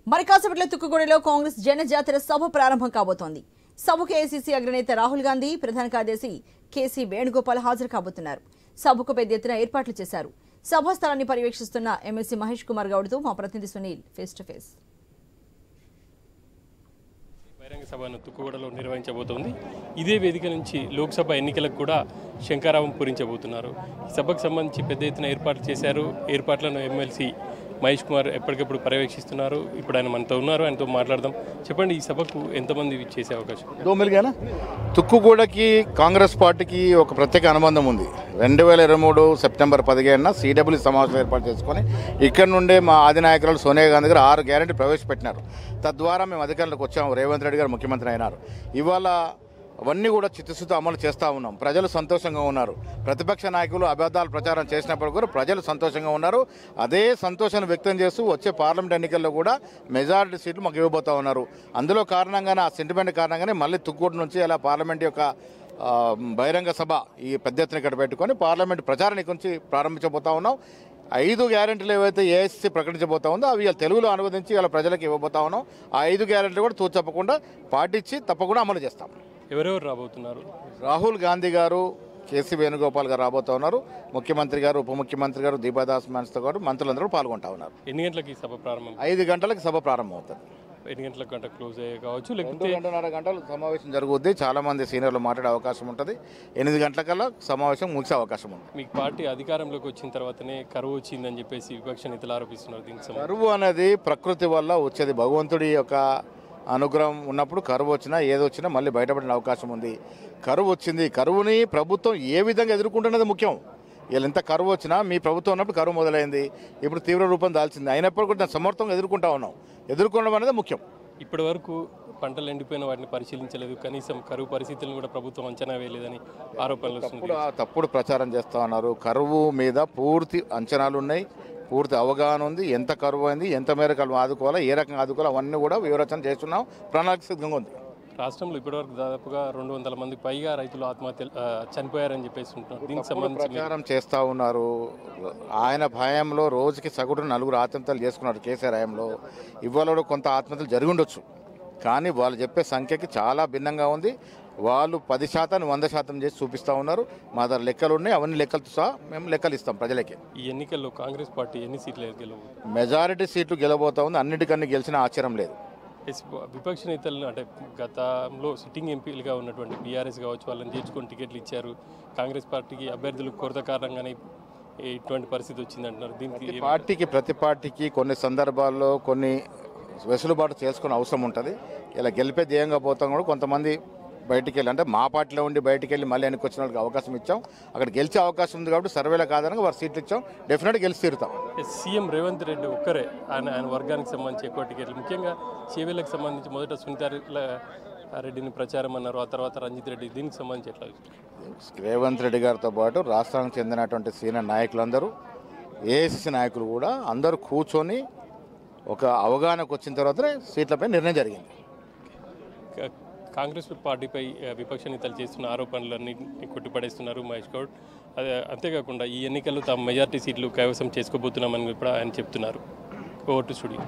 మరి కాసేపట్లో తుక్కుగూడలో కాంగ్రెస్ జనజాతర సభ ప్రారంభం కాబోతోంది. సభకు ఏఐసీసీ అగ్రనేత రాహుల్ గాంధీ, ప్రధాన కార్యదర్శి కేసీ వేణుగోపాల్ హాజరు కాబోతున్నారు. సభకు పెద్ద ఎత్తున ఏర్పాట్లు చేశారు. సభా స్థలాన్ని పర్యవేక్షిస్తున్న ఎమ్మెల్సీ మహేష్ కుమార్ గౌడ్తో మా ప్రతినిధి సునీల్ ఫేస్ టు ఫేస్. బహిరంగ సభను తుక్కుగూడలో నిర్వహించబోతోంది. ఇదే వేదిక నుంచి లోక్సభ ఎన్నికలకు కూడా శంఖారావం పూరించబోతున్నారు. ఈ సభకు సంబంధించి పెద్ద ఎత్తున ఏర్పాట్లు చేశారు. ఏర్పాట్లను ఎమ్మెల్సీ మహేష్ కుమార్ ఎప్పటికప్పుడు పర్యవేక్షిస్తున్నారు. ఇప్పుడు ఆయన మనతో ఉన్నారు, ఆయనతో మాట్లాడదాం. చెప్పండి, ఈ సభకు ఎంతమంది చేసే అవకాశం? తుక్కుగూడకి కాంగ్రెస్ పార్టీకి ఒక ప్రత్యేక అనుబంధం ఉంది. 2023 సెప్టెంబర్ 15న సిడబ్ల్యూ సమావేశం ఏర్పాటు చేసుకొని ఇక్కడ నుండే మా అధినాయకురాలు సోనియా గాంధీ గారు 6 గ్యారెంటీ ప్రవేశపెట్టినారు. తద్వారా మేము అధికారంలోకి వచ్చాము. రేవంత్ రెడ్డి గారు ముఖ్యమంత్రి అయినారు. ఇవాళ అవన్నీ కూడా చిత్తశుద్ధి అమలు చేస్తూ ఉన్నాం. ప్రజలు సంతోషంగా ఉన్నారు. ప్రతిపక్ష నాయకులు అబద్ధాలు ప్రచారం చేసినప్పుడు కూడా ప్రజలు సంతోషంగా ఉన్నారు. అదే సంతోషాన్ని వ్యక్తం చేస్తూ వచ్చే పార్లమెంట్ ఎన్నికల్లో కూడా మెజారిటీ సీట్లు మాకు ఇవ్వబోతూ ఉన్నారు. అందులో కారణంగానే, ఆ సెంటిమెంట్ కారణంగానే మళ్ళీ తుక్కుగూడ నుంచి అలా పార్లమెంట్ యొక్క బహిరంగ సభ ఈ పెద్ద ఎత్తున ఇక్కడ పెట్టుకొని పార్లమెంట్ ప్రచారానికి నుంచి ప్రారంభించబోతా ఉన్నాం. 5 గ్యారెంటీలు ఏవైతే ఏఐసీసీ ప్రకటించబోతా ఉందో అవి తెలుగులో అనువదించి ఇలా ప్రజలకు ఇవ్వబోతా ఉన్నాం. ఆ 5 గ్యారెంటీలు కూడా తప్పకుండా పాటించి తప్పకుండా అమలు చేస్తాం. ఎవరెవరు రాబోతున్నారు? రాహుల్ గాంధీ గారు, కేసీ వేణుగోపాల్ గారు రాబోతూ ఉన్నారు. ముఖ్యమంత్రి గారు, ఉప ముఖ్యమంత్రి గారు, దీపాదాస్ మాన్స్తో గారు, మంత్రులందరూ పాల్గొంటా ఉన్నారు. ఎన్ని గంటలకి సభ ప్రారంభం? 5 గంటలకు సభ ప్రారంభం అవుతుంది. ఎన్ని గంటల క్లోజ్ అయ్యే కావచ్చు, లేకపోతే 2-2.5 గంటలు సమావేశం జరుగుద్ది. చాలా మంది సీనియర్లు మాట్లాడే అవకాశం ఉంటుంది. 8 గంటలకల్లా సమావేశం ముగిసే అవకాశం ఉంది. మీకు పార్టీ అధికారంలోకి వచ్చిన తర్వాతనే కరువు వచ్చిందని చెప్పేసి విపక్ష నేతలు ఆరోపిస్తున్నారు. దీనికి కరువు అనేది ప్రకృతి వల్ల వచ్చేది. భగవంతుడి యొక్క అనుగ్రహం ఉన్నప్పుడు కరువు వచ్చినా ఏదొచ్చినా మళ్ళీ బయటపడిన అవకాశం ఉంది. కరువు వచ్చింది. కరువుని ప్రభుత్వం ఏ విధంగా ఎదుర్కొంటున్నది ముఖ్యం. వీళ్ళు ఎంత కరువు వచ్చినా మీ ప్రభుత్వం ఉన్నప్పుడు కరువు మొదలైంది. ఇప్పుడు తీవ్ర రూపం దాల్చింది. అయినప్పుడు కూడా సమర్థంగా ఎదుర్కొంటా ఉన్నాం. ఎదుర్కొనడం అనేది ముఖ్యం. ఇప్పటి వరకు పంటలు ఎండిపోయిన వాటిని పరిశీలించలేదు, కనీసం కరువు పరిస్థితులను కూడా ప్రభుత్వం అంచనా వేయలేదని ఆరోపణలు తప్పుడు ప్రచారం చేస్తూ ఉన్నారు. కరువు మీద పూర్తి అంచనాలు ఉన్నాయి, పూర్తి అవగాహన ఉంది. ఎంత కరువు అయింది, ఎంత మేరకు ఆదుకోవాలా, ఏ రకంగా ఆదుకోవాలో అవన్నీ కూడా వివరచన చేస్తున్నాం. ప్రణాళిక సిద్ధంగా ఉంది. రాష్ట్రంలో ఇప్పటివరకు దాదాపుగా 200 మందికి పైగా రైతులు ఆత్మహత్యలు చనిపోయారని చెప్పేసి ఉంటున్నారు. దీనికి సంబంధించి ప్రచారం చేస్తూ ఉన్నారు. ఆయన భయంలో రోజుకి సగటున 4 ఆత్మహత్యలు చేసుకున్నారు కేసీఆర్ హయాంలో. ఇవాళ కొంత ఆత్మహత్యలు జరిగి ఉండొచ్చు, కానీ వాళ్ళు చెప్పే సంఖ్యకి చాలా భిన్నంగా ఉంది. వాళ్ళు 10% 100% చేసి చూపిస్తూ ఉన్నారు. మా దగ్గర లెక్కలు ఉన్నాయి. అవన్నీ లెక్కలతో సహా మేము లెక్కలు ఇస్తాం ప్రజలకి. ఈ ఎన్నికల్లో కాంగ్రెస్ పార్టీ ఎన్ని సీట్లు గెలవబోతుంది? మెజారిటీ సీట్లు గెలవబోతా ఉంది. అన్నిటికన్నా గెలిచిన ఆశ్చర్యం లేదు. విపక్ష నేతలను, అంటే గతంలో సిట్టింగ్ ఎంపీలుగా ఉన్నటువంటి బీఆర్ఎస్ కావచ్చు, వాళ్ళని చేర్చుకొని టికెట్లు ఇచ్చారు. కాంగ్రెస్ పార్టీకి అభ్యర్థులకు కొరత కారణంగానే ఇటువంటి పరిస్థితి వచ్చిందంటున్నారు. దీనికి ప్రతి పార్టీకి కొన్ని సందర్భాల్లో కొన్ని వెసులుబాటు చేసుకునే అవసరం ఉంటుంది. ఇలా గెలిపే ధ్యేయంగా పోతాం. కూడా కొంతమంది బయటికి వెళ్ళి, అంటే మా పార్టీలో ఉండి బయటికి వెళ్ళి మళ్ళీ వెనక్కి వచ్చిన వాళ్ళకి అవకాశం ఇచ్చాం. అక్కడ గెలిచే అవకాశం ఉంది కాబట్టి సర్వేలో కాదనగా వారు సీట్లు ఇచ్చాం. డెఫినెట్గా గెలిచి తీరుతాం. సీఎం రేవంత్ రెడ్డి ఒక్కరే ఆయన వర్గానికి సంబంధించి ఎక్కువ టికెట్లు, ముఖ్యంగా చేవేళ్ళకి సంబంధించి మొదట సునీతా రెడ్డిని ప్రచారం అన్నారు, ఆ తర్వాత రంజిత్ రెడ్డి. దీనికి సంబంధించి ఎట్లా? రేవంత్ రెడ్డి గారితో పాటు రాష్ట్రానికి చెందినటువంటి సీనియర్ నాయకులందరూ, ఏఐసీసీ నాయకులు కూడా అందరూ కూర్చొని ఒక అవగాహనకు వచ్చిన తర్వాతనే సీట్లపై నిర్ణయం జరిగింది. కాంగ్రెస్ పార్టీపై విపక్ష నేతలు చేస్తున్న ఆరోపణలన్నీ కొట్టిపడేస్తున్నారు మహేష్ గౌడ్. అంతేకాకుండా ఈ ఎన్నికల్లో తాము మెజార్టీ సీట్లు కైవసం చేసుకోబోతున్నామని కూడా ఆయన చెప్తున్నారు. Over to studio.